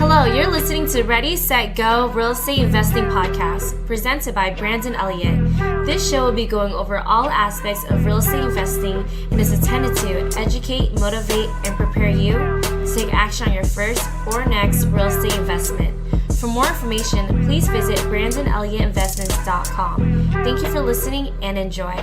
Hello, you're listening to Ready, Set, Go Real Estate Investing Podcast, presented by Brandon Elliott. This show will be going over all aspects of real estate investing and is intended to educate, motivate, and prepare you to take action on your first or next real estate investment. For more information, please visit BrandonElliottInvestments.com. Thank you for listening and enjoy.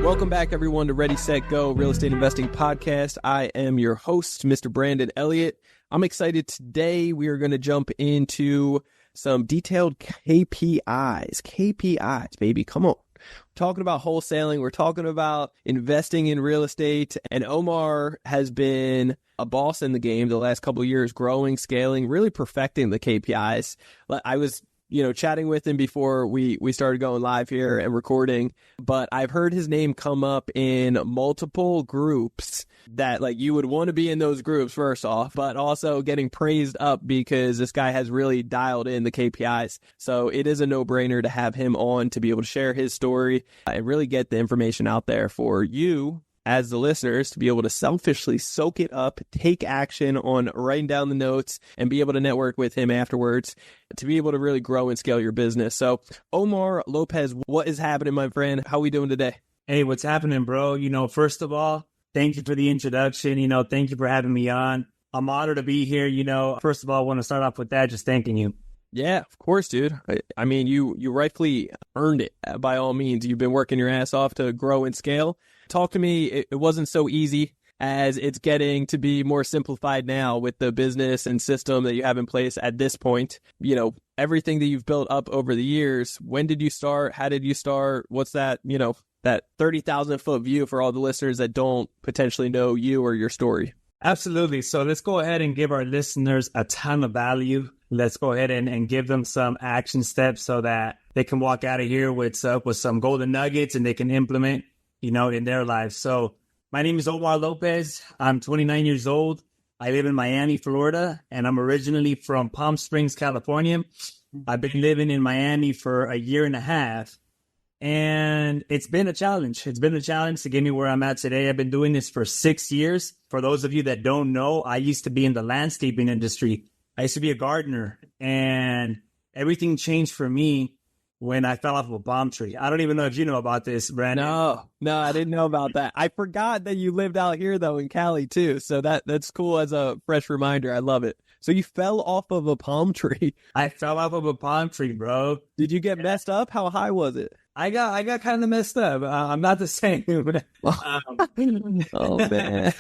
Welcome back, everyone, to Ready, Set, Go Real Estate Investing Podcast. I am your host, Mr. Brandon Elliott. I'm excited today. We are going to jump into some detailed KPIs. KPIs, baby. Come on. We're talking about wholesaling. We're talking about investing in real estate. And Omar has been a boss in the game the last couple of years, growing, scaling, really perfecting the KPIs. I was chatting with him before we started going live here and recording, but I've heard his name come up in multiple groups that you would want to be in those groups first off, but also getting praised up because this guy has really dialed in the KPIs. So it is a no-brainer to have him on to be able to share his story and really get the information out there for you as the listeners to be able to selfishly soak it up, take action on writing down the notes, and be able to network with him afterwards to be able to really grow and scale your business. So, Omar Lopez, what is happening, my friend? How are we doing today? Hey, what's happening, bro? First of all, thank you for the introduction. Thank you for having me on. I'm honored to be here. First of all, I want to start off with that, just thanking you. Yeah, of course, dude. I mean, you rightfully earned it by all means. You've been working your ass off to grow and scale. Talk to me. It wasn't so easy as it's getting to be more simplified now with the business and system that you have in place at this point. Everything that you've built up over the years. When did you start? How did you start? What's that, that 30,000 foot view for all the listeners that don't potentially know you or your story? Absolutely. So let's go ahead and give our listeners a ton of value. Let's go ahead and give them some action steps so that they can walk out of here with some golden nuggets and they can implement, in their lives. So my name is Omar Lopez. I'm 29 years old. I live in Miami, Florida, and I'm originally from Palm Springs, California. I've been living in Miami for a year and a half, and it's been a challenge. It's been a challenge to get me where I'm at today. I've been doing this for 6 years. For those of you that don't know, I used to be in the landscaping industry. I used to be a gardener, and everything changed for me when I fell off of a palm tree. I don't even know if you know about this, Brandon. No, I didn't know about that. I forgot that you lived out here, though, in Cali, too. So that's cool as a fresh reminder. I love it. So you fell off of a palm tree. I fell off of a palm tree, bro. Did you get messed up? How high was it? I got kind of messed up. I'm not the same. Oh, man.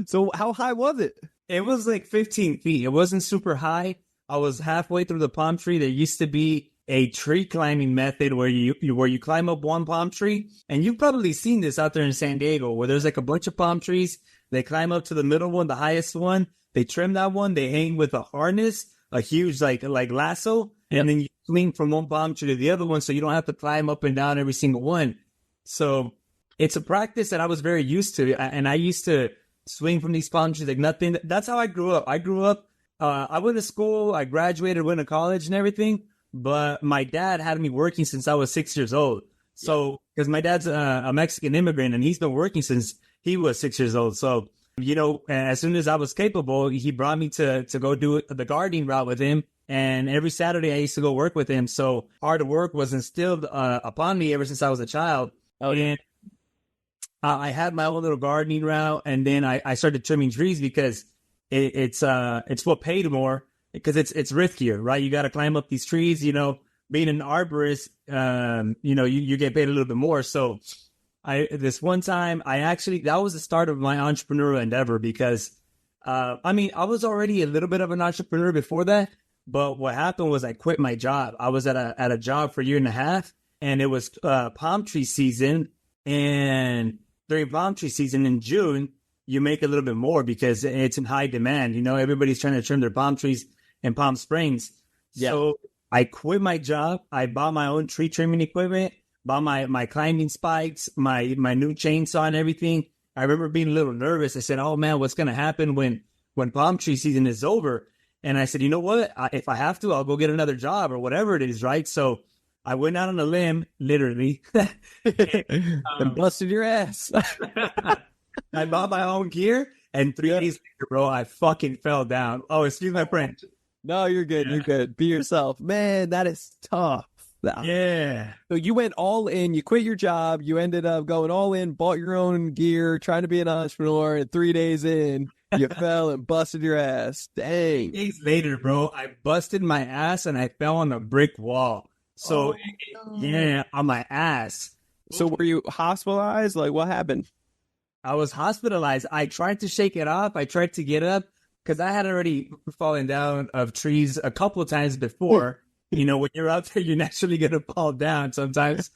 So how high was it? It was like 15 feet. It wasn't super high. I was halfway through the palm tree. There used to be a tree climbing method where you climb up one palm tree. And you've probably seen this out there in San Diego where there's a bunch of palm trees. They climb up to the middle one, the highest one. They trim that one. They hang with a harness, a huge like lasso. Yep. And then you swing from one palm tree to the other one so you don't have to climb up and down every single one. So it's a practice that I was very used to. And I used to swing from these palm trees like nothing. That's how I grew up. I went to school, I graduated, went to college and everything, but my dad had me working since I was 6 years old. So, because my dad's a Mexican immigrant and he's been working since he was 6 years old. So, as soon as I was capable, he brought me to go do the gardening route with him. And every Saturday I used to go work with him. So hard work was instilled upon me ever since I was a child. Oh, yeah. I had my own little gardening route, and then I started trimming trees because it's what paid more because it's riskier, right? You got to climb up these trees. Being an arborist, you get paid a little bit more. So this one time that was the start of my entrepreneurial endeavor because I was already a little bit of an entrepreneur before that, but what happened was I quit my job. I was at a job for a year and a half, and it was palm tree season, and during palm tree season in June, you make a little bit more because it's in high demand. Everybody's trying to trim their palm trees in Palm Springs. Yeah. So I quit my job. I bought my own tree trimming equipment, bought my climbing spikes, my new chainsaw and everything. I remember being a little nervous. I said, oh man, what's going to happen when palm tree season is over? And I said, you know what? If I have to, I'll go get another job or whatever it is, right? So I went out on a limb, literally. And busted your ass. I bought my own gear And 3 days later, bro, I fucking fell down. Oh, excuse my French. No, you're good. You're good. Be yourself. Man, that is tough. Yeah. So you went all in, you quit your job, you ended up going all in, bought your own gear, trying to be an entrepreneur, and 3 days in, you fell and busted your ass. Dang. 3 days later, bro, I busted my ass and I fell on a brick wall. So, yeah, on my ass. So were you hospitalized? Like, what happened? I was hospitalized. I tried to shake it off. I tried to get up because I had already fallen down of trees a couple of times before. You know, when you're out there, you're naturally going to fall down sometimes.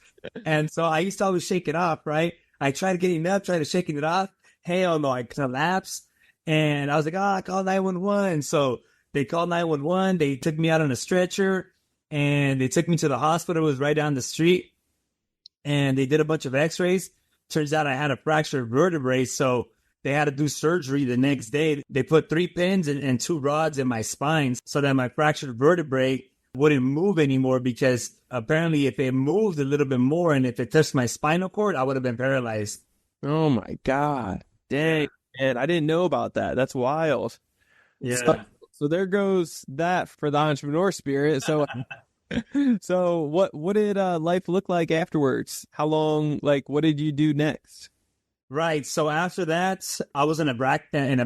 And so I used to always shake it off, right? I tried getting up, tried to shaking it off. Hell no, I collapsed. And I was like, I call 911. So they called 911. They took me out on a stretcher and they took me to the hospital. It was right down the street. And they did a bunch of x-rays. Turns out I had a fractured vertebrae. So they had to do surgery the next day. They put 3 pins and 2 rods in my spine so that my fractured vertebrae wouldn't move anymore, because apparently if it moved a little bit more and if it touched my spinal cord, I would have been paralyzed. Oh my God. Dang, man. I didn't know about that. That's wild. Yeah. So there goes that for the entrepreneur spirit. So so what did life look like afterwards? How long, like, what did you do next? Right. So after that, I was in a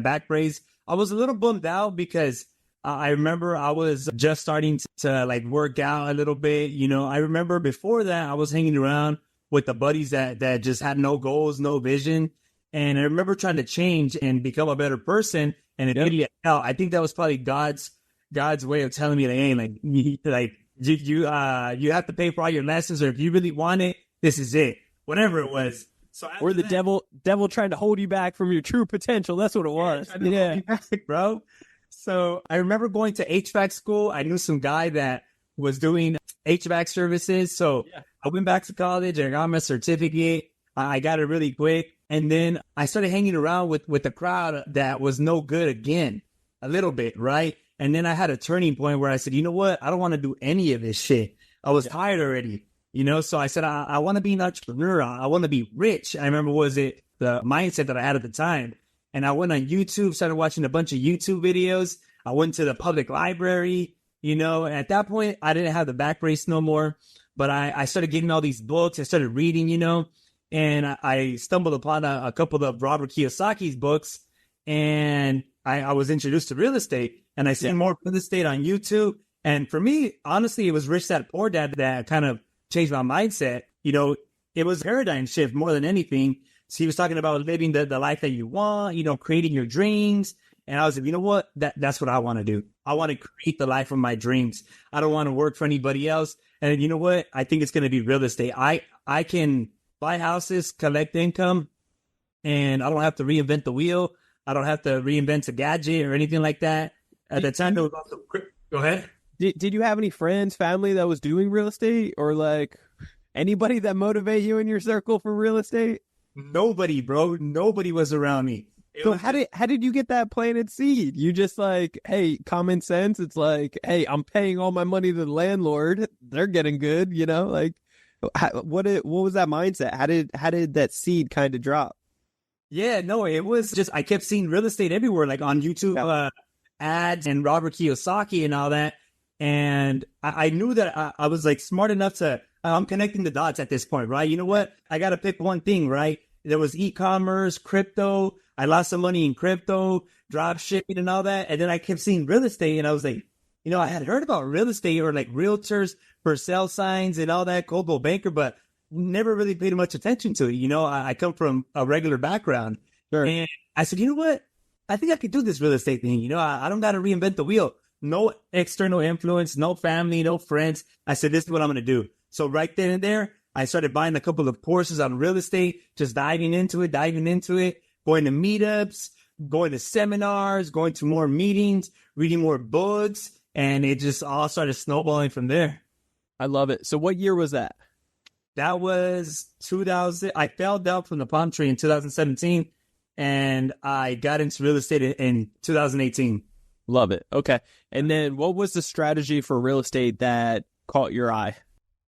back brace. I was a little bummed out because I remember I was just starting to like work out a little bit. You know, I remember before that I was hanging around with the buddies that just had no goals, no vision. And I remember trying to change and become a better person. And it really helped. I think that was probably God's way of telling me, like, you have to pay for all your lessons, or if you really want it, this is it. Whatever it was. So or the devil trying to hold you back from your true potential. That's what it was. Yeah, bro. So I remember going to HVAC school. I knew some guy that was doing HVAC services. So I went back to college and I got my certificate. I got it really quick. And then I started hanging around with a crowd that was no good again, a little bit, right? And then I had a turning point where I said, you know what? I don't want to do any of this shit. I was tired already, you know? So I said, I want to be an entrepreneur. I want to be rich. I remember the mindset that I had at the time. And I went on YouTube, started watching a bunch of YouTube videos. I went to the public library, you know, and at that point, I didn't have the back brace no more, but I started getting all these books. I started reading, you know, and I stumbled upon a couple of Robert Kiyosaki's books, and I was introduced to real estate, and I seen more real estate on YouTube. And for me, honestly, it was Rich Dad Poor Dad that kind of changed my mindset. You know, it was a paradigm shift more than anything. So he was talking about living the life that you want, you know, creating your dreams. And I was like, you know what? That's what I want to do. I want to create the life of my dreams. I don't want to work for anybody else. And you know what? I think it's going to be real estate. I can buy houses, collect income, and I don't have to reinvent the wheel. I don't have to reinvent a gadget or anything like that. At the time, there was also... Go ahead. Did you have any friends, family that was doing real estate, or like anybody that motivate you in your circle for real estate? Nobody, bro. Nobody was around me. So how did you get that planted seed? You just like, hey, common sense. It's like, hey, I'm paying all my money to the landlord. They're getting good, you know. Like, what was that mindset? How did that seed kind of drop? Yeah, no, it was just I kept seeing real estate everywhere, like on YouTube ads and Robert Kiyosaki and all that. And I knew that I was like smart enough to. I'm connecting the dots at this point, right? You know what? I got to pick one thing, right? There was e-commerce, crypto. I lost some money in crypto, drop shipping and all that. And then I kept seeing real estate. And I was like, you know, I had heard about real estate or like realtors for sale signs and all that, Coldwell Banker, but never really paid much attention to it. You know, I come from a regular background. Sure. And I said, you know what? I think I could do this real estate thing. You know, I don't got to reinvent the wheel. No external influence, no family, no friends. I said, this is what I'm going to do. So right then and there, I started buying a couple of courses on real estate, just diving into it, going to meetups, going to seminars, going to more meetings, reading more books, and it just all started snowballing from there. I love it. So what year was that? That was 2000. I fell down from the palm tree in 2017, and I got into real estate in 2018. Love it. Okay. And then what was the strategy for real estate that caught your eye?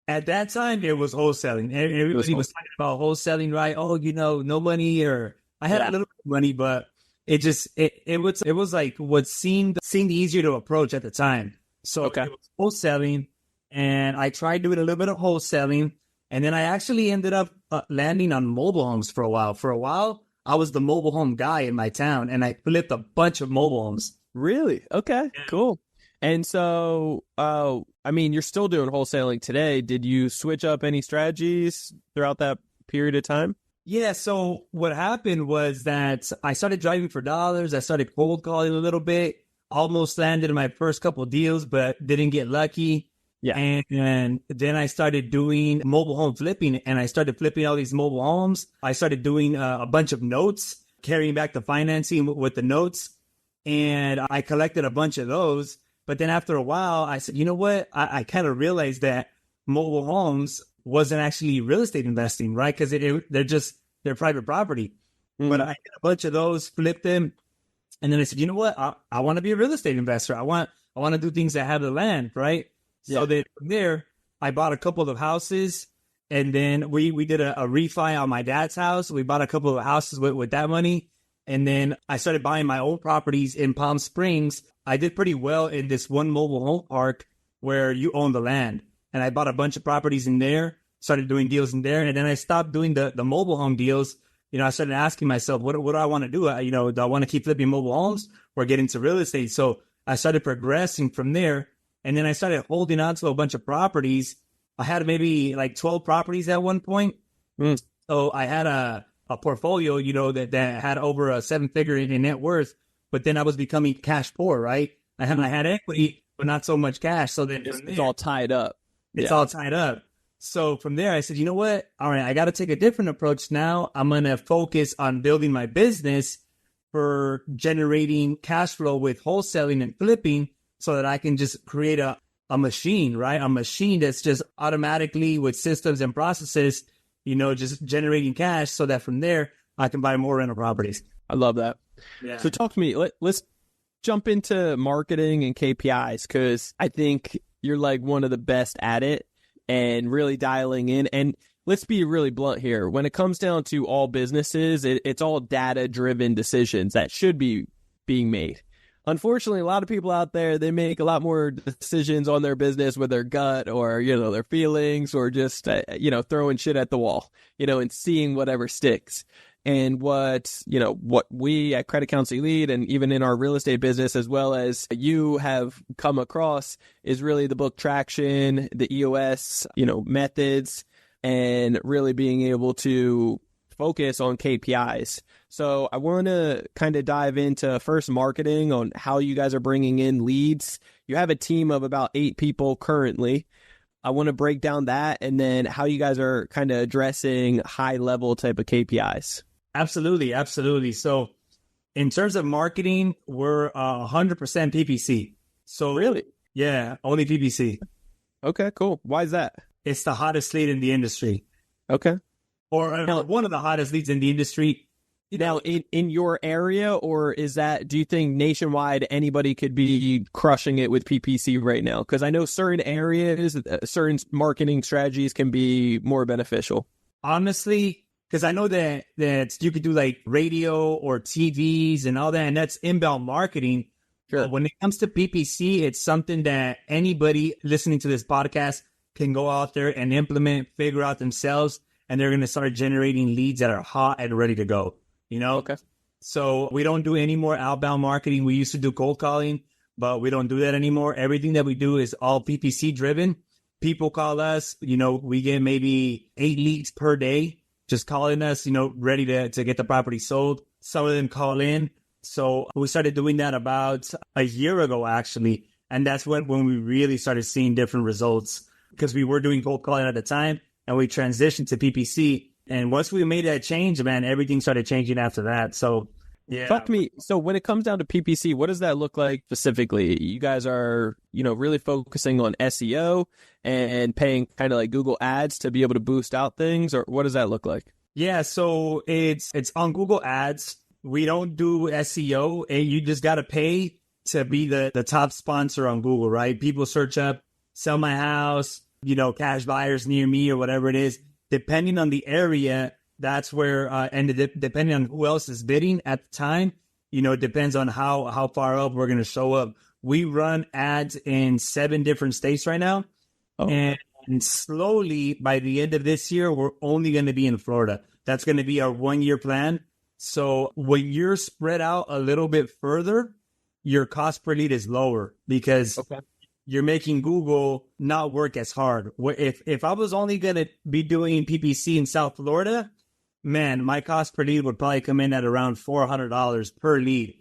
At that time, it was wholesaling. Everybody was talking about wholesaling, right? Oh, you know, no money, or I had a little bit of money, but it was like what seemed easier to approach at the time. So Okay. it was wholesaling, and I tried doing a little bit of wholesaling, and then I actually ended up landing on mobile homes for a while. For a while, I was the mobile home guy in my town, and I flipped a bunch of mobile homes. Really? Okay, cool. And so, I mean, you're still doing wholesaling today. Did you switch up any strategies throughout that period of time? Yeah, so what happened was that I started driving for dollars. I started cold calling a little bit, almost landed in my first couple of deals, but didn't get lucky. Yeah. And then I started doing mobile home flipping, and I started flipping all these mobile homes. I started doing a bunch of notes, carrying back the financing with the notes, and I collected a bunch of those. But then after a while, I said, you know what? I kind of realized that mobile homes wasn't actually real estate investing, right? Because they're private property. But I did a bunch of those, flipped them, and then I said, you know what? I want to be a real estate investor. I want to do things that have the land, right? Yeah. So then from there, I bought a couple of houses, and then we did a refi on my dad's house. We bought a couple of houses with that money, and then I started buying my own properties in Palm Springs. I did pretty well in this one mobile home park where you own the land. And I bought a bunch of properties in there, started doing deals in there. And then I stopped doing the mobile home deals. You know, I started asking myself, what do I want to do? Do I want to keep flipping mobile homes or get into real estate? So I started progressing from there. And then I started holding on to a bunch of properties. I had maybe like 12 properties at one point. So I had a portfolio, that had over a 7-figure in net worth. But then I was becoming cash poor, right? I had equity, but not so much cash. So then It's all tied up. It's all tied up. So from there, I said, you know what? All right, I got to take a different approach now. I'm going to focus on building my business for generating cash flow with wholesaling and flipping so that I can just create a machine, right? A machine that's just automatically with systems and processes, just generating cash so that from there, I can buy more rental properties. I love that. Yeah. So talk to me. Let's jump into marketing and KPIs, because I think you're like one of the best at it and really dialing in. And let's be really blunt here. When it comes down to all businesses, it's all data-driven decisions that should be being made. Unfortunately, a lot of people out there, they make a lot more decisions on their business with their gut or, their feelings, or just, throwing shit at the wall, and seeing whatever sticks. And what we at Credit Counseling Lead, and even in our real estate business, as well as you have come across, is really the book Traction, the EOS, methods, and really being able to focus on KPIs. So I want to kind of dive into first marketing, on how you guys are bringing in leads. You have a team of about 8 people currently. I want to break down that, and then how you guys are kind of addressing high level type of KPIs. Absolutely. So in terms of marketing, we're 100% PPC. So Really? Yeah, only PPC. Okay, cool. Why is that? It's the hottest lead in the industry, Okay. or one of the hottest leads in the industry. Now, in your area, or do you think nationwide anybody could be crushing it with PPC right now? Because I know certain areas, certain marketing strategies can be more beneficial. Honestly, because I know that you could do like radio or TVs and all that, and that's inbound marketing. Sure. But when it comes to PPC, it's something that anybody listening to this podcast can go out there and implement, figure out themselves, and they're going to start generating leads that are hot and ready to go. Okay. So we don't do any more outbound marketing. We used to do cold calling, but we don't do that anymore. Everything that we do is all PPC driven. People call us, we get maybe 8 leads per day just calling us, ready to get the property sold. Some of them call in. So we started doing that about a year ago, actually. And that's when we really started seeing different results, because we were doing cold calling at the time and we transitioned to PPC. And once we made that change, man, everything started changing after that. So, yeah. Talk to me. So when it comes down to PPC, what does that look like specifically? You guys are, really focusing on SEO and paying kind of like Google ads to be able to boost out things, or what does that look like? Yeah, so it's on Google ads. We don't do SEO. You just got to pay to be the top sponsor on Google, right? People search up, sell my house, cash buyers near me, or whatever it is. Depending on the area, that's where, and depending on who else is bidding at the time, it depends on how far up we're going to show up. We run ads in 7 different states right now. Oh. And slowly, by the end of this year, we're only going to be in Florida. That's going to be our 1-year plan. So when you're spread out a little bit further, your cost per lead is lower because you're making Google not work as hard. If I was only going to be doing PPC in South Florida, man, my cost per lead would probably come in at around $400 per lead.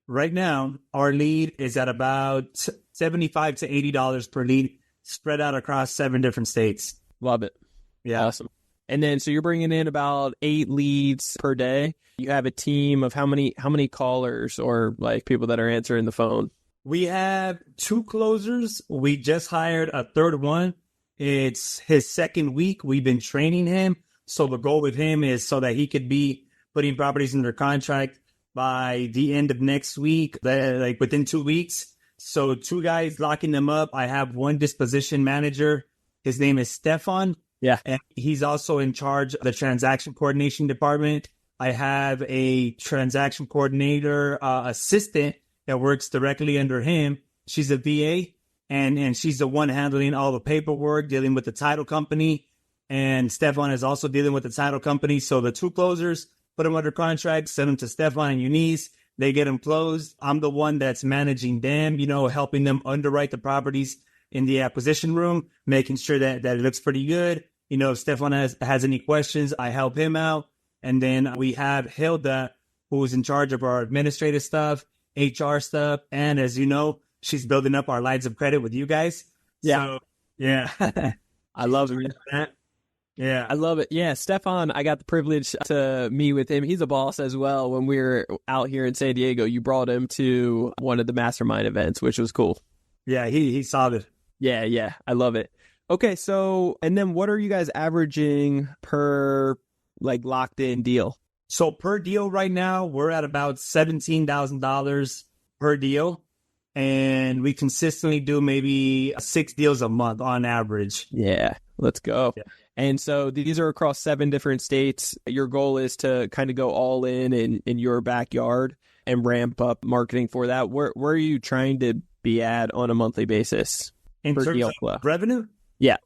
Right now, our lead is at about $75 to $80 per lead, spread out across 7 different states. Love it. Yeah. Awesome. And then, so you're bringing in about 8 leads per day. You have a team of how many callers or like people that are answering the phone? We have 2 closers. We just hired a 3rd one. It's his 2nd week. We've been training him. So the goal with him is so that he could be putting properties under contract by the end of next week, like within 2 weeks. So 2 guys locking them up. I have 1 disposition manager. His name is Stefan. Yeah. And he's also in charge of the transaction coordination department. I have a transaction coordinator assistant that works directly under him. She's a VA, and she's the one handling all the paperwork, dealing with the title company. And Stefan is also dealing with the title company. So the 2 closers, put them under contract, send them to Stefan and Eunice. They get them closed. I'm the one that's managing them, helping them underwrite the properties in the acquisition room, making sure that it looks pretty good. If Stefan has any questions, I help him out. And then we have Hilda, who's in charge of our administrative stuff, HR stuff. And as you know, she's building up our lines of credit with you guys. Yeah. So, yeah. I love it. Yeah. I love it. Yeah. Stefan, I got the privilege to meet with him. He's a boss as well. When we were out here in San Diego, you brought him to one of the mastermind events, which was cool. Yeah. He's solid. Yeah. Yeah. I love it. Okay. So, and then what are you guys averaging per like locked in deal? So per deal right now, we're at about $17,000 per deal. And we consistently do maybe 6 deals a month on average. Yeah. Let's go. Yeah. And so these are across 7 different states. Your goal is to kind of go all in your backyard and ramp up marketing for that. Where are you trying to be at on a monthly basis? In per terms deal of flow? revenue? Yeah.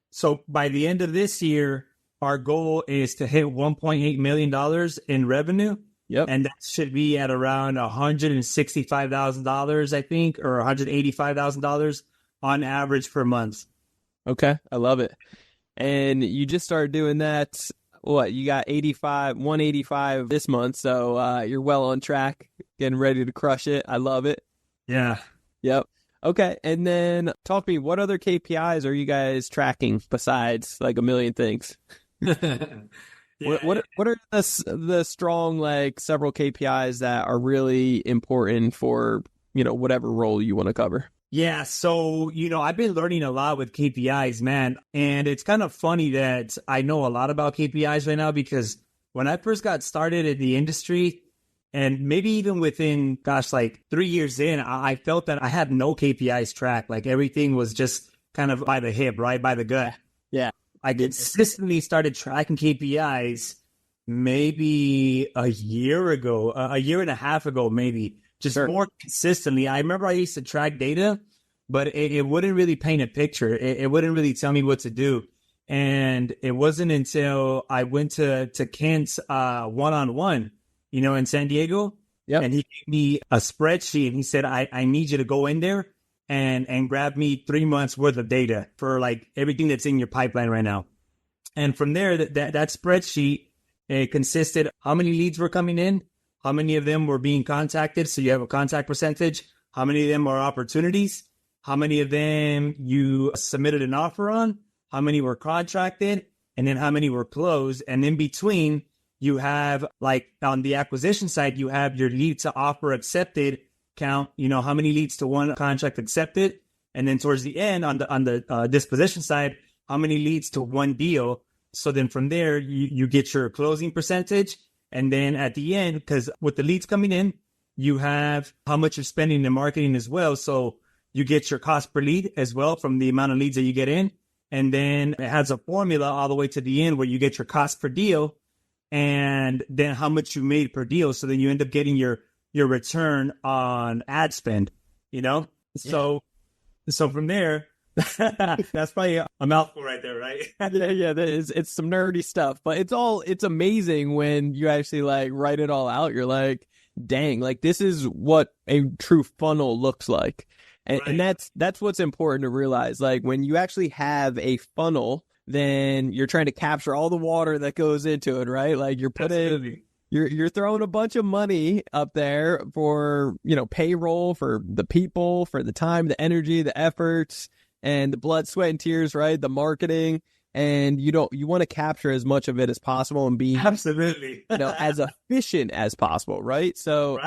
So by the end of this year, our goal is to hit $1.8 million in revenue. Yep. And that should be at around $165,000, I think, or $185,000 on average per month. Okay. I love it. And you just started doing that. What? You got 185 this month. So you're well on track, getting ready to crush it. I love it. Yeah. Yep. Okay. And then talk to me, what other KPIs are you guys tracking besides like a million things? Yeah. What are the strong, like several KPIs that are really important for, whatever role you want to cover? Yeah. So, I've been learning a lot with KPIs, man. And it's kind of funny that I know a lot about KPIs right now because when I first got started in the industry, and maybe even within, 3 years in, I felt that I had no KPIs tracked. Like everything was just kind of by the hip, right? By the gut. Yeah. I consistently started tracking KPIs maybe a year and a half ago, maybe. Just more consistently. I remember I used to track data, but it wouldn't really paint a picture. It wouldn't really tell me what to do. And it wasn't until I went to Kent's one-on-one, in San Diego. Yep. And he gave me a spreadsheet and he said, I need you to go in there and grab me 3 months worth of data for like everything that's in your pipeline right now. And from there, that spreadsheet, it consisted how many leads were coming in, how many of them were being contacted. So you have a contact percentage. How many of them are opportunities? How many of them you submitted an offer on? How many were contracted? And then how many were closed? And in between, you have like on the acquisition side, you have your lead to offer accepted count, how many leads to one contract accepted. And then towards the end on the disposition side, how many leads to one deal. So then from there, you get your closing percentage. And then at the end, because with the leads coming in, you have how much you're spending in marketing as well. So you get your cost per lead as well from the amount of leads that you get in. And then it has a formula all the way to the end where you get your cost per deal and then how much you made per deal. So then you end up getting your your return on ad spend, you know? So from there, that's probably a mouthful right there, right? Yeah, it's some nerdy stuff, but it's amazing when you actually like write it all out. You're like, dang, like this is what a true funnel looks like. And that's what's important to realize. Like when you actually have a funnel, then you're trying to capture all the water that goes into it, right? Like you're throwing a bunch of money up there for, payroll, for the people, for the time, the energy, the efforts, and the blood, sweat, and tears, right? The marketing. And you want to capture as much of it as possible and be absolutely as efficient as possible, right? So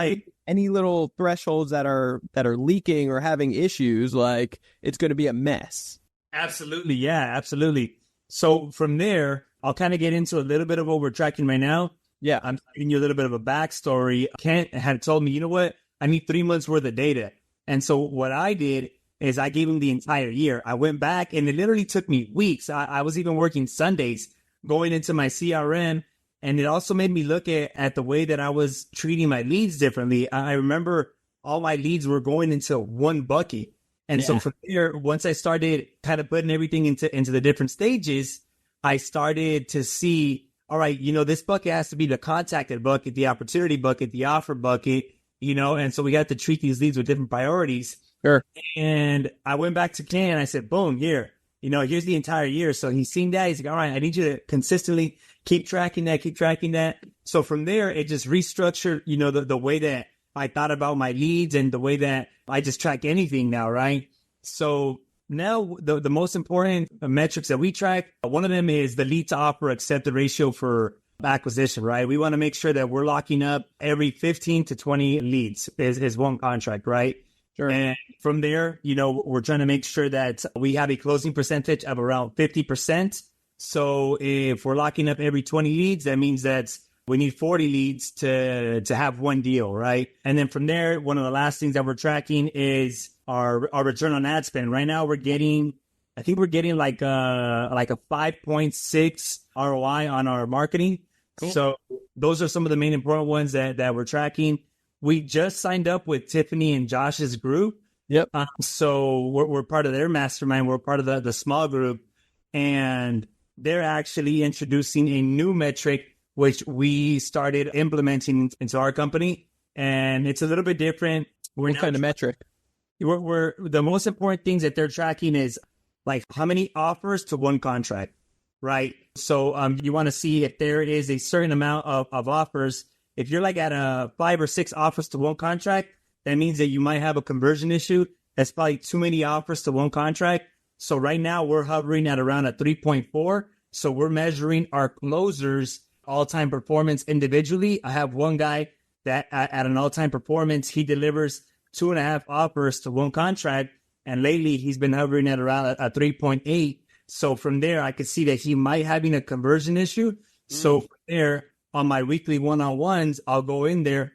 any little thresholds that are leaking or having issues, like it's going to be a mess. Absolutely. Yeah, absolutely. So from there, I'll kind of get into a little bit of what we're tracking right now. Yeah. I'm giving you a little bit of a backstory. Kent had told me, you know what? I need 3 months worth of data. And so what I did is I gave him the entire year. I went back and it literally took me weeks. I was even working Sundays going into my CRM. And it also made me look at the way that I was treating my leads differently. I remember all my leads were going into one bucket. And so from there, once I started kind of putting everything into the different stages, I started to see, all right, this bucket has to be the contacted bucket, the opportunity bucket, the offer bucket, and so we got to treat these leads with different priorities. Sure. And I went back to Ken and I said, boom, here's the entire year. So he's seen that. He's like, all right, I need you to consistently keep tracking that. So from there, it just restructured, the way that I thought about my leads and the way that I just track anything now, right? So now the most important metrics that we track, one of them is the lead to offer accepted ratio for acquisition, right? We want to make sure that we're locking up every 15 to 20 leads is one contract, right? Sure. And from there, we're trying to make sure that we have a closing percentage of around 50%. So if we're locking up every 20 leads, that means that we need 40 leads to have one deal, right? And then from there, one of the last things that we're tracking is our return on ad spend. Right now, we're getting like a 5.6 ROI on our marketing. Cool. So those are some of the main important ones that we're tracking. We just signed up with Tiffany and Josh's group. Yep. So we're part of their mastermind. We're part of the small group, and they're actually introducing a new metric which we started implementing into our company, and it's a little bit different. What kind of metric? We're the most important things that they're tracking is like how many offers to one contract, right? So you want to see if there is a certain amount of offers. If you're like at a 5 or 6 offers to one contract, that means that you might have a conversion issue. That's probably too many offers to one contract. So right now we're hovering at around a 3.4. So we're measuring our closers all-time performance individually. I have one guy that at an all-time performance, he delivers 2.5 offers to one contract. And lately he's been hovering at around a 3.8. So from there, I could see that he might having a conversion issue. So from there, on my weekly one-on-ones, I'll go in there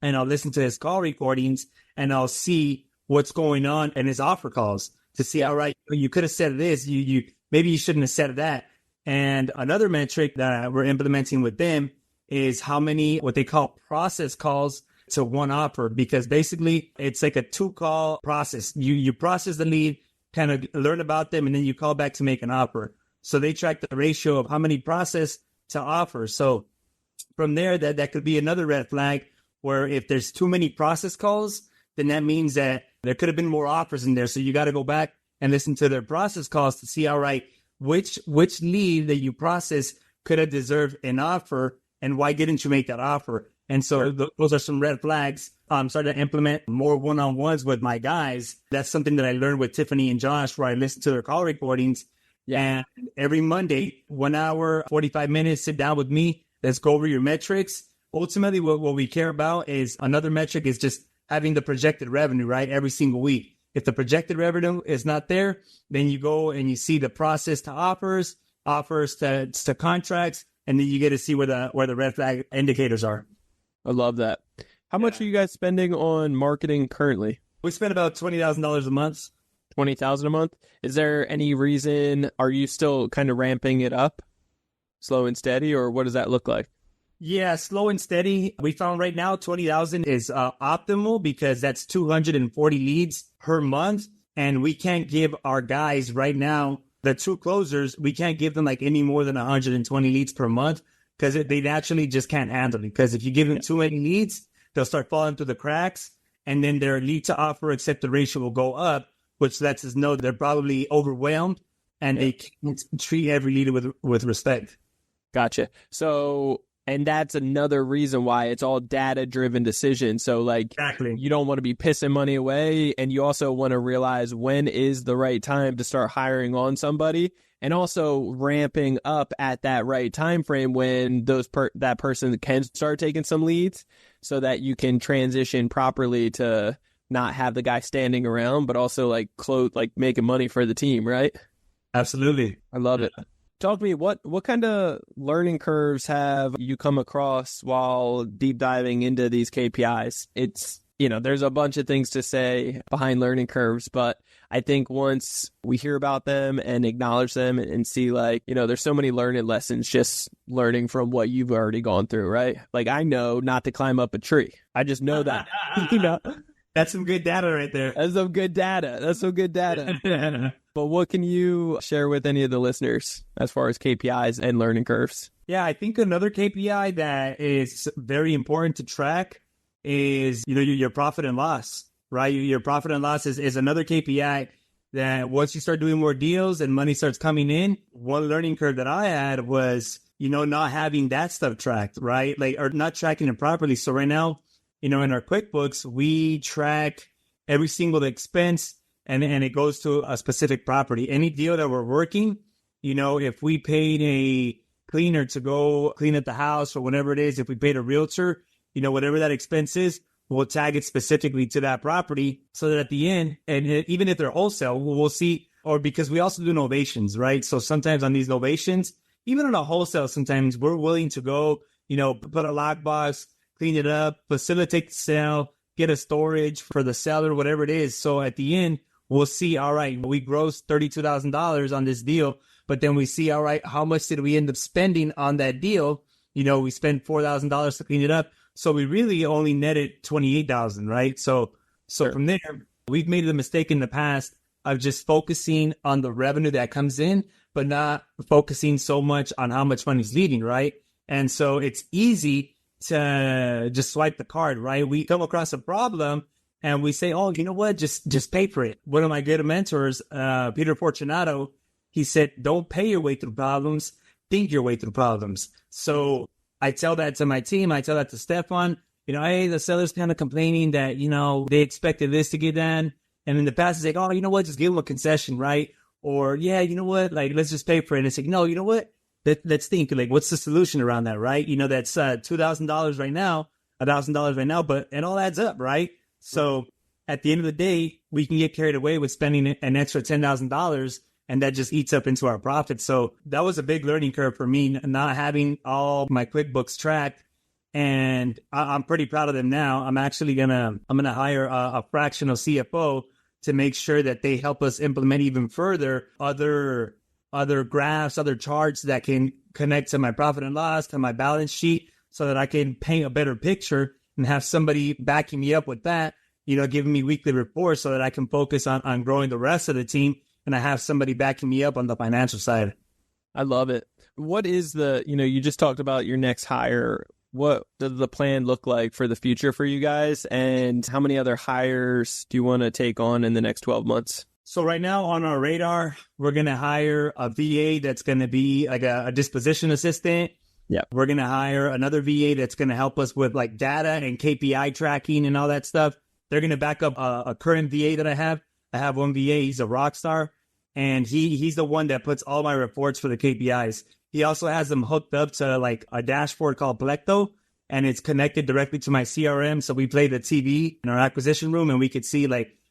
and I'll listen to his call recordings and I'll see what's going on in his offer calls to see, all right, you could have said this, maybe you shouldn't have said that. And another metric that we're implementing with them is how many, what they call process calls to one offer, because basically it's like a 2-call process. You process the lead, kind of learn about them, and then you call back to make an offer. So they track the ratio of how many process to offer. So from there, that could be another red flag, where if there's too many process calls, then that means that there could have been more offers in there. So you got to go back and listen to their process calls to see, all right, which lead that you process could have deserved an offer, and why didn't you make that offer? And so those are some red flags. I'm starting to implement more one-on-ones with my guys. That's something that I learned with Tiffany and Josh, where I listen to their call recordings. Yeah. And every Monday, 1 hour, 45 minutes, sit down with me. Let's go over your metrics. Ultimately, what we care about is another metric is just having the projected revenue, right? Every single week. If the projected revenue is not there, then you go and you see the process to offers to contracts, and then you get to see where the red flag indicators are. I love that. How much are you guys spending on marketing currently? We spend about $20,000 a month. $20,000 a month. Is there any reason? Are you still kind of ramping it up, slow and steady, or what does that look like? Yeah, slow and steady. We found right now 20,000 is optimal because that's 240 leads per month. And we can't give our guys right now, the true closers, we can't give them like any more than 120 leads per month because they naturally just can't handle it. Because if you give them too many leads, they'll start falling through the cracks, and then their lead to offer accepted ratio will go up, which lets us know they're probably overwhelmed and they can't treat every lead with respect. Gotcha. So, and that's another reason why it's all data-driven decisions. So, like, Exactly. you don't want to be pissing money away, and you also want to realize when is the right time to start hiring on somebody, and also ramping up at that right time frame when that person can start taking some leads, so that you can transition properly to not have the guy standing around, but also like making money for the team, right? Absolutely. I love it. Talk to me, what kind of learning curves have you come across while deep diving into these KPIs? It's, there's a bunch of things to say behind learning curves, but I think once we hear about them and acknowledge them and see there's so many learning lessons just learning from what you've already gone through, right? Like, I know not to climb up a tree. I just know that, That's some good data right there. That's some good data. But what can you share with any of the listeners as far as KPIs and learning curves? Yeah, I think another KPI that is very important to track is, your profit and loss, right? Your profit and loss is another KPI that once you start doing more deals and money starts coming in, one learning curve that I had was, not having that stuff tracked, right? Or not tracking it properly. So right now, in our QuickBooks, we track every single expense and it goes to a specific property. Any deal that we're working, if we paid a cleaner to go clean up the house or whatever it is, if we paid a realtor, whatever that expense is, we'll tag it specifically to that property so that at the end, and even if they're wholesale, we'll see, or because we also do novations, right? So sometimes on these novations, even on a wholesale, sometimes we're willing to go, put a lockbox, clean it up, facilitate the sale, get a storage for the seller, whatever it is. So at the end, we'll see, all right, we grossed $32,000 on this deal, but then we see, all right, how much did we end up spending on that deal? We spent $4,000 to clean it up. So we really only netted $28,000, right? So Sure. From there, we've made the mistake in the past of just focusing on the revenue that comes in, but not focusing so much on how much money's leaving, right? And so it's easy to just swipe the card, right? We come across a problem and we say, oh, you know what? Just pay for it. One of my good mentors, Peter Fortunato, he said, don't pay your way through problems, think your way through problems. So I tell that to my team. I tell that to Stefan, hey, the seller's kind of complaining that, they expected this to get done. And in the past, it's like, oh, you know what? Just give them a concession, right? Or, yeah, you know what? Let's just pay for it. And it's like, no, you know what? Let's think, what's the solution around that, right? That's $2,000 right now, $1,000 right now, but it all adds up, right? So at the end of the day, we can get carried away with spending an extra $10,000, and that just eats up into our profit. So that was a big learning curve for me, not having all my QuickBooks tracked. And I'm pretty proud of them now. I'm actually gonna hire a fractional CFO to make sure that they help us implement even further other graphs, other charts that can connect to my profit and loss, to my balance sheet, so that I can paint a better picture and have somebody backing me up with that, giving me weekly reports so that I can focus on growing the rest of the team. And I have somebody backing me up on the financial side. I love it. What is you just talked about your next hire. What does the plan look like for the future for you guys? And how many other hires do you want to take on in the next 12 months? So right now on our radar, we're going to hire a VA that's going to be like a disposition assistant. Yeah. We're going to hire another VA that's going to help us with data and KPI tracking and all that stuff. They're going to back up a current VA that I have. I have one VA. He's a rock star, and he's the one that puts all my reports for the KPIs. He also has them hooked up to a dashboard called Plecto, and it's connected directly to my CRM. So we play the TV in our acquisition room, and we could see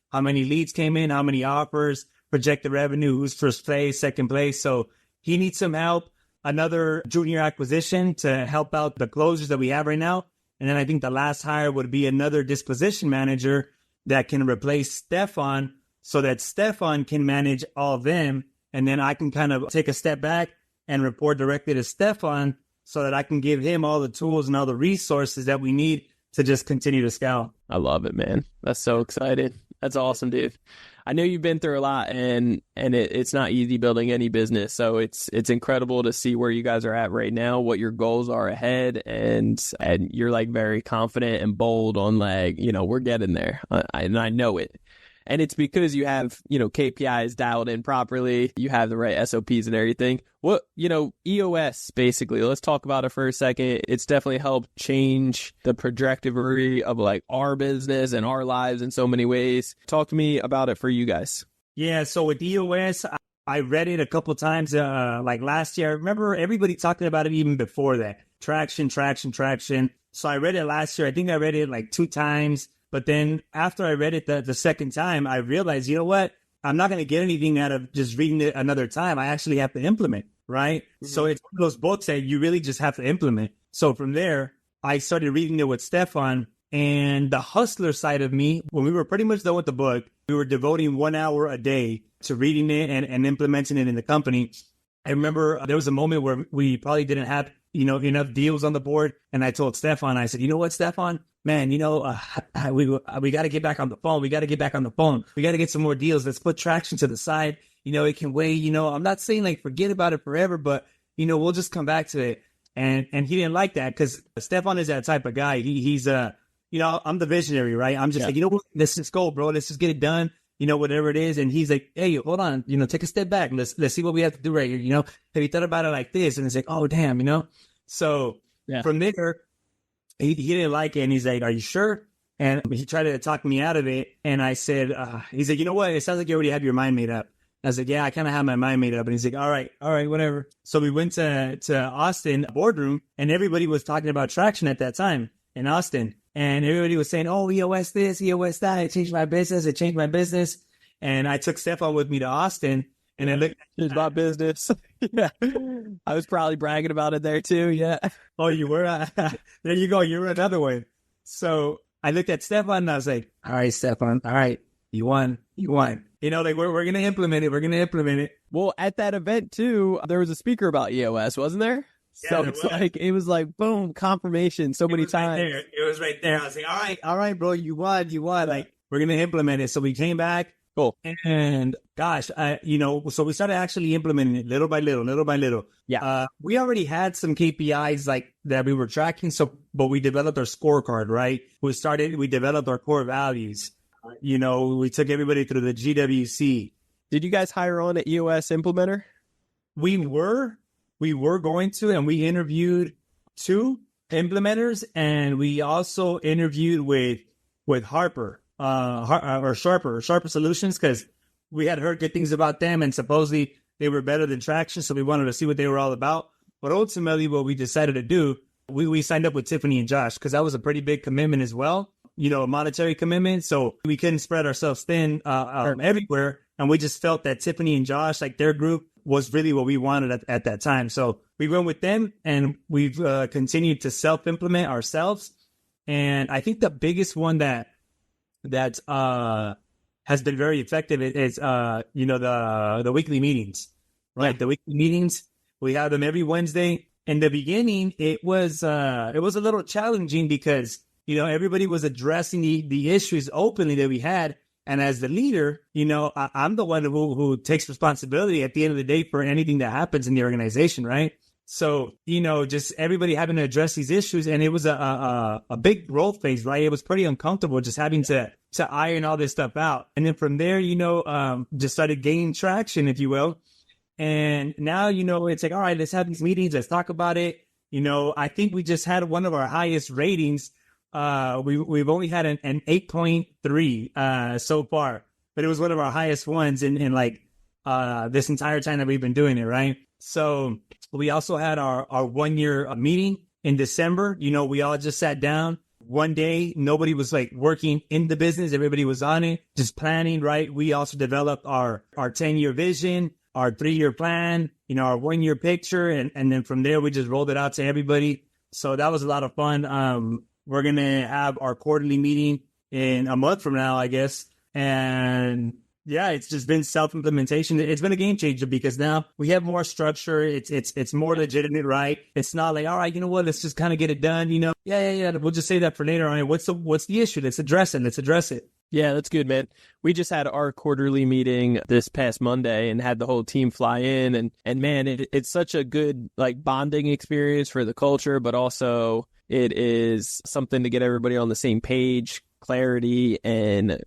how many leads came in, how many offers, projected revenue, who's first place, second place. So he needs some help. Another junior acquisition to help out the closers that we have right now. And then I think the last hire would be another disposition manager that can replace Stefan, so that Stefan can manage all of them. And then I can kind of take a step back and report directly to Stefan, so that I can give him all the tools and all the resources that we need to just continue to scale. I love it, man. That's so exciting. That's awesome, dude. I know you've been through a lot, and it's not easy building any business. So it's incredible to see where you guys are at right now, what your goals are ahead, and you're like very confident and bold on like, you know, we're getting there, and I know it. And it's because you have, you know, KPIs dialed in properly. You have the right SOPs and everything. What, you know, EOS, basically, let's talk about it for a second. It's definitely helped change the trajectory of like our business and our lives in so many ways. Talk to me about it for you guys. Yeah. So with EOS, I read it a couple of times, like last year. I remember everybody talking about it even before that. Traction. So I read it last year. I think I read it like 2 times. But then after I read it the second time, I realized, you know what? I'm not going to get anything out of just reading it another time. I actually have to implement, right? Mm-hmm. So it's one of those books that you really just have to implement. So from there, I started reading it with Stefan, and the hustler side of me, when we were pretty much done with the book, we were devoting 1 hour a day to reading it and implementing it in the company. I remember there was a moment where we probably didn't have, you know, enough deals on the board. And I told Stefan, I said, you know what, Stefan? Man, you know, we got to get back on the phone. We got to get some more deals. Let's put traction to the side. You know, it can wait. You know, I'm not saying like forget about it forever, but, you know, we'll just come back to it. And he didn't like that because Stefan is that type of guy. He's you know, I'm the visionary, right? I'm just like, you know what? Let's just go, bro. Let's just get it done. You know, whatever it is. And he's like, hey, hold on, you know, take a step back. Let's see what we have to do right here. You know, have you thought about it like this? And it's like, oh, damn, you know? So from there, he didn't like it. And he's like, are you sure? And he tried to talk me out of it. And I said, he's like, you know what? It sounds like you already have your mind made up. I was like, yeah, I kind of have my mind made up. And he's like, all right, whatever. So we went to Austin boardroom, and everybody was talking about traction at that time in Austin. And everybody was saying, oh, EOS this, EOS that. It changed my business. And I took Stefan with me to Austin, and I looked at my business. Yeah. I was probably bragging about it there too. Yeah. Oh, you were? There you go. You were another one. So I looked at Stefan, and I was like, all right, Stefan. All right. You won. You know, like we're going to implement it. Well, at that event too, there was a speaker about EOS, wasn't there? Yeah, so it's like, it was like, boom, confirmation so many times. It was right there. I was like, all right, bro, you won. Like, we're going to implement it. So we came back. Cool. And gosh, you know, so we started actually implementing it little by little. Yeah. We already had some KPIs like that we were tracking. But we developed our scorecard, right? We developed our core values. You know, we took everybody through the GWC. Did you guys hire on an EOS implementer? We were going to, and we interviewed 2 implementers, and we also interviewed with Harper, or Sharper Solutions, because we had heard good things about them, and supposedly they were better than Traction, so we wanted to see what they were all about. But ultimately, what we decided to do, we signed up with Tiffany and Josh, because that was a pretty big commitment as well, you know, a monetary commitment. So we couldn't spread ourselves thin everywhere, and we just felt that Tiffany and Josh, like their group, was really what we wanted at that time. So we went with them, and we've continued to self-implement ourselves. And I think the biggest one that has been very effective is you know, the weekly meetings, right? The weekly meetings, we have them every Wednesday. In the beginning, it was a little challenging because, you know, everybody was addressing the issues openly that we had. And as the leader, you know, I'm the one who takes responsibility at the end of the day for anything that happens in the organization, right? So, you know, just everybody having to address these issues. And it was a big growth phase, right? It was pretty uncomfortable just having to iron all this stuff out. And then from there, you know, just started gaining traction, if you will. And now, you know, it's like, all right, let's have these meetings. Let's talk about it. You know, I think we just had one of our highest ratings. We've only had an 8.3 so far, but it was one of our highest ones in like this entire time that we've been doing it, right? So we also had our 1-year meeting in December. You know, we all just sat down one day. Nobody was like working in the business. Everybody was on it, just planning, right? We also developed our 10-year vision, our 3-year plan, you know, our 1-year picture. And then from there, we just rolled it out to everybody. So that was a lot of fun. We're going to have our quarterly meeting in a month from now, I guess. And Yeah, it's just been self-implementation. It's been a game changer because now we have more structure. It's more legitimate, right? It's not like, all right, you know what? Let's just kind of get it done. Yeah. We'll just say that for later on. What's the issue? Let's address it. Yeah, that's good, man. We just had our quarterly meeting this past Monday and had the whole team fly in. And man, it's such a good like bonding experience for the culture, but also it is something to get everybody on the same page, clarity, and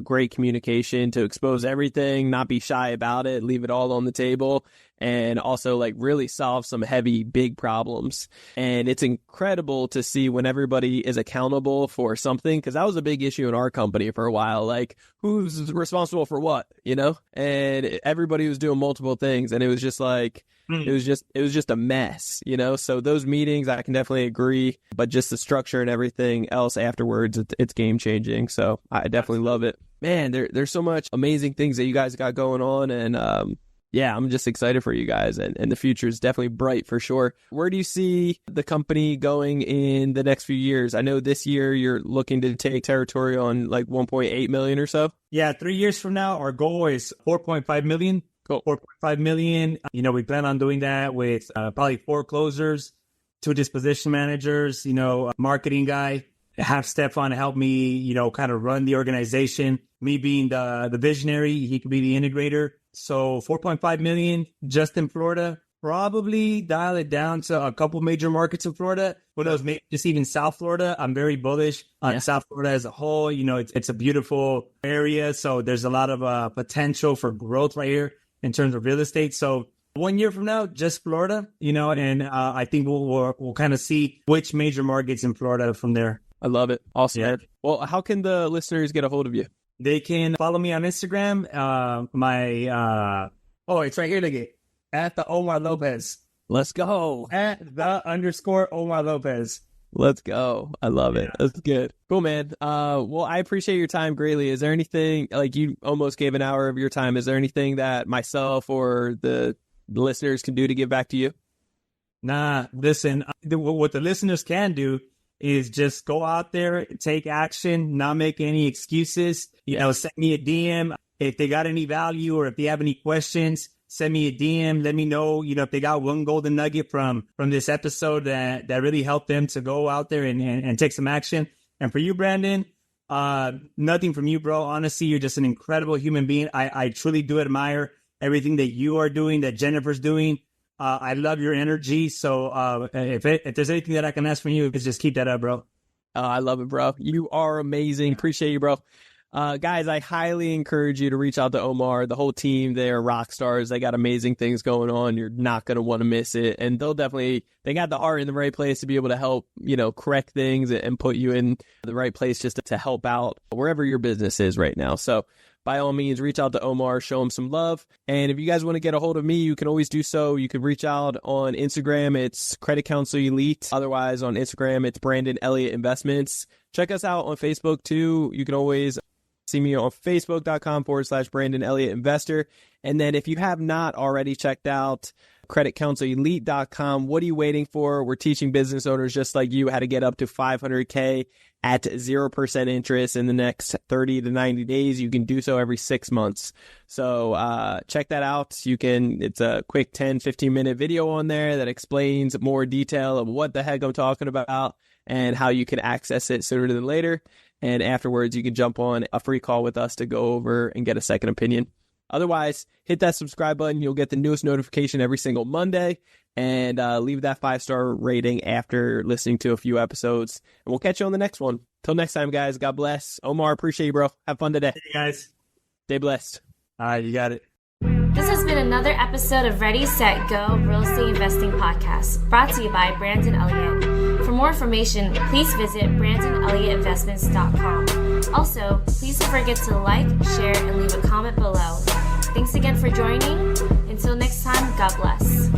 great communication to expose everything, not be shy about it, leave it all on the table, and also like really solve some heavy, big problems. And it's incredible to see when everybody is accountable for something, because that was a big issue in our company for a while. Like, who's responsible for what, and everybody was doing multiple things, and it was just like, it was just a mess, So those meetings, I can definitely agree, but just the structure and everything else afterwards, it's game changing. So I definitely love it, man. There's so much amazing things that you guys got going on, and yeah, I'm just excited for you guys, and the future is definitely bright for sure. Where do you see the company going in the next few years? I know this year you're looking to take territory on like 1.8 million or so. Yeah, 3 years from now, our goal is 4.5 million. Cool. 4.5 million. We plan on doing that with probably 4 closers, 2 disposition managers, a marketing guy. Have Stefan help me, kind of run the organization. Me being the visionary, he could be the integrator. So 4.5 million just in Florida. Probably dial it down to a couple major markets in Florida. Who knows, maybe just even South Florida. I'm very bullish on South Florida as a whole. It's a beautiful area. So there's a lot of potential for growth right here in terms of real estate. So 1 year from now, just Florida, and I think we'll kind of see which major markets in Florida from there. I love it. Awesome. Yeah. Well, how can the listeners get a hold of you? They can follow me on Instagram. It's right here. They get at the Omar Lopez. Let's go. At the _ Omar Lopez. Let's go. I love it. That's good. Cool, man. Well, I appreciate your time greatly. Is there anything, like, you almost gave an hour of your time, is there anything that myself or the listeners can do to give back to you? Nah, listen, what the listeners can do is just go out there, take action, not make any excuses. Send me a DM if they got any value, or if they have any questions. Send me a DM. Let me know, if they got one golden nugget from this episode that really helped them to go out there and take some action. And for you, Brandon, nothing from you, bro. Honestly, you're just an incredible human being. I truly do admire everything that you are doing, that Jennifer's doing. I love your energy. So if there's anything that I can ask from you, it's just keep that up, bro. I love it, bro. You are amazing. Appreciate you, bro. Guys, I highly encourage you to reach out to Omar. The whole team, they are rock stars. They got amazing things going on. You're not going to want to miss it. And they got the heart in the right place to be able to help, correct things and put you in the right place just to help out wherever your business is right now. So by all means, reach out to Omar, show him some love. And if you guys want to get a hold of me, you can always do so. You can reach out on Instagram. It's Credit Counsel Elite. Otherwise, on Instagram, it's Brandon Elliott Investments. Check us out on Facebook, too. You can always see me on facebook.com/Brandon Elliott Investor. And then if you have not already checked out creditcounselelite.com, what are you waiting for? We're teaching business owners just like you how to get up to $500K at 0% interest in the next 30 to 90 days. You can do so every 6 months. So check that out. It's a quick 10-15 minute video on there that explains more detail of what the heck I'm talking about and how you can access it sooner than later. And afterwards, you can jump on a free call with us to go over and get a second opinion. Otherwise, hit that subscribe button. You'll get the newest notification every single Monday. And leave that 5-star rating after listening to a few episodes. And we'll catch you on the next one. Till next time, guys. God bless. Omar, appreciate you, bro. Have fun today. Hey, guys. Stay blessed. All right, you got it. This has been another episode of Ready, Set, Go Real Estate Investing Podcast, brought to you by Brandon Elliott. For more information, please visit BrandonElliottInvestments.com. Also, please don't forget to like, share, and leave a comment below. Thanks again for joining. Until next time, God bless.